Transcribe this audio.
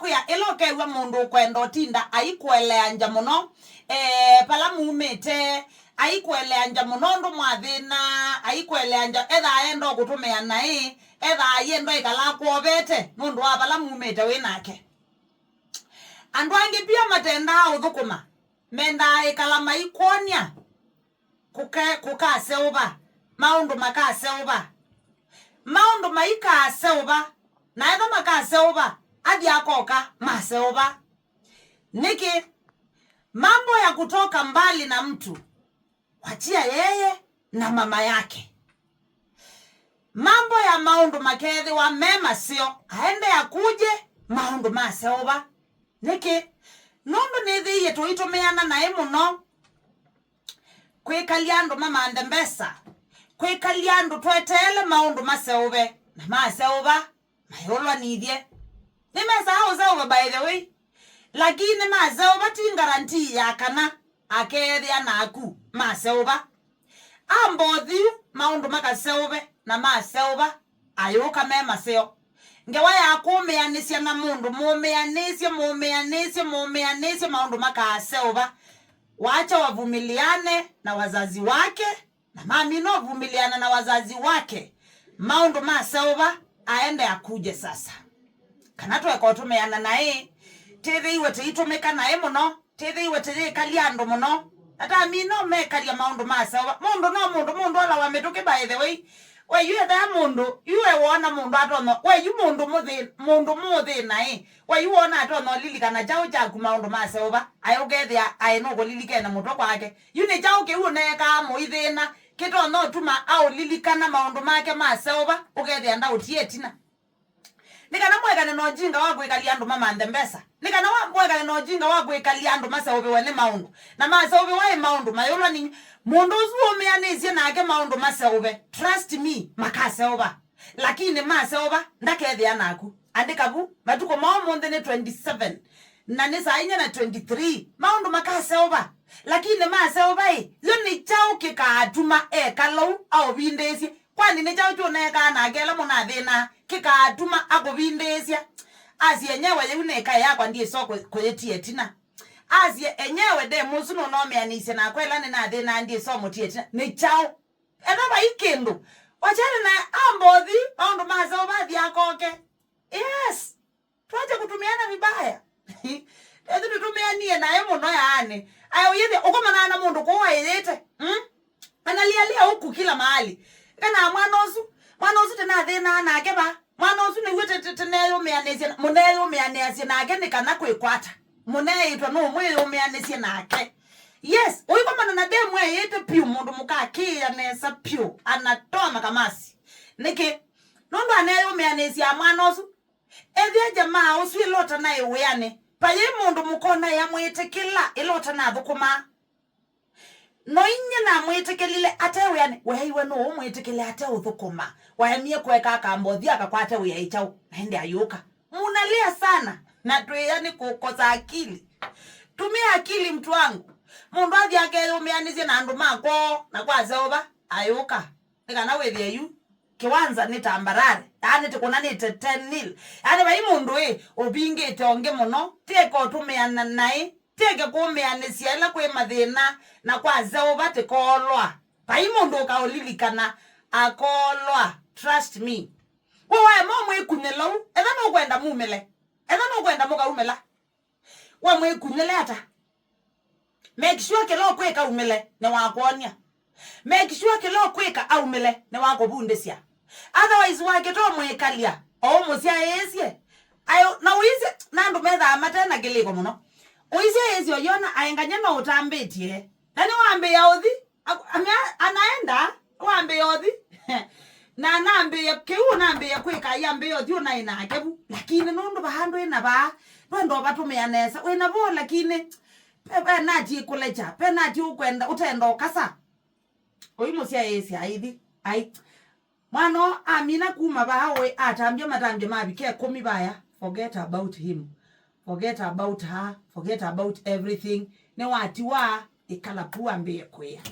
kuya eloke wa mundu kwendo tinda aikweleanja muno pala mumete aikweleanja muno ndo mwathina aikweleanja etha endo gutumia nai etha yendo ikala kwobete nundu wa pala mumete winake andu angi pia matenda uthukuma menda ikala maikonia kukaseuba maundu makaseuba maundu maikaseuba na etha makaseuba adi akoka maseuba niki mambo ya kutoka mbali na mtu wachia yeye na mama yake mambo ya maundu makethi wa mema sio aende akuje maundu maseuba niki nundu nithiye tuitumiana nae muno kwikaliandu mama ndembesa kwikaliandu twetele maundu maseube na maseuba mayolwa nithie nimesa hauza by the way lakini maseuba ti guarantee ya kana akethia naku maseuba ambothi maundu makaseube na maseuba ayoka mema seo ngewa ya kumeanisia na mundu mumeanisia maundu makaseuba wacha wavumiliane na wazazi wake na mami no vumiliana na wazazi wake maundu maseuba aende akuje sasa kana twekotumeana nae tithi iwe tiitumika nae muno tithi iwe tirikaliandu muno ata mino mekalia maundu maseuba mundu ala wametuke by the way we you the mundu you wona mundu atono we you mundu muthi nae we you wona atono lilikana jao jaku maundu maseuba ayogethia ayeno golilikena muto kwake you ne jao ke uneka muithina kito no tuma au lilikana maundu make maseuba ugethia ndautie tina nikana mwekane no jinga wa gwikaliandu mama ndembesa nikana wa mwekane no jinga wa gwikaliandu maseuba wene maundu na maseuba wa maundu mayolwa ni mundu umeanisia nake maundu maseuba trust me makaseuba lakini maseuba ndakethia naku andika bu matuko mao munde ne 27 na nisa inya na 23 maundu makaseuba lakini maseuba yoni chao kikatuma kalau au bindesi kwani ne chao chone kana gela munathina kikatuma akubindesia asie enyewe yuneka yakwa ndiye soko kwetie tina asie enyewe de musuno no meanise na kwela ne na thina ndiye so mutie tina ne chao etaba ikendo wachana na ambothi maundu maseuba thiakoke yes twaje kutumiana vibaya ethi tutumianie nae muno yaani ayo yethe ukomana na mundu kwa yete analialia huku kila mahali kana mwanozu tena thina nake ba mwanozu ni wete teneyo meanesia nake ni kana kwikwata muneitwa no mwe meanesia nake yes uyikomana na demu yete piu mundu mukakia nesa piu anatoa makamasi niki nundu aneyo meanesia mwanozu ethia jamaa uswi lota na iweane paye mundu mukona ya mwitikila ilota na thukuma no inye na mwitikilile atewe yani weiwe no mwitikile atewe thukuma waemie kweka kambothia akakwate we aichau naende ayuka munalia sana na tu yani kukosa akili tumia akili mtu wangu mundu athi ake umeanizie na andu mako na kwa zeoba ayuka nikana wethia yu kiwanza ni tambarare yani tikuna ni 10-0 yani bai mundu obingite onge muno teko tumeana nai teke kumeanisia ila kwe mathina na kwa zeoba tikolwa bai mundu kaolilikana akolwa trust me wewe momo ikunelo etha no kwenda mumele etha no kwenda muka umela we mwe kunele ata make sure ke lo kweka umele ne wakonia make sure ke lo kweka au umele ne wako bundesia otherwise wake to mwekalia o musia yesie ayo na uize nandu metha amatena giliko muno uize yesie yona aenganya no utambetie nani wambe ya othi anaenda wambe yothi na nambe ya keu nambe ya kweka yambe yothi una ina akebu lakini nundu bahandu ina ba ndo batumeanesa wena bo lakini pepe nati kulecha pe nati ukwenda utendo kasa oyimusia yesie aithi ai mwano amina kuma bawe atambye matambye mabike komi baya forget about him forget about her forget about everything ne wati wa ikala puambe kwea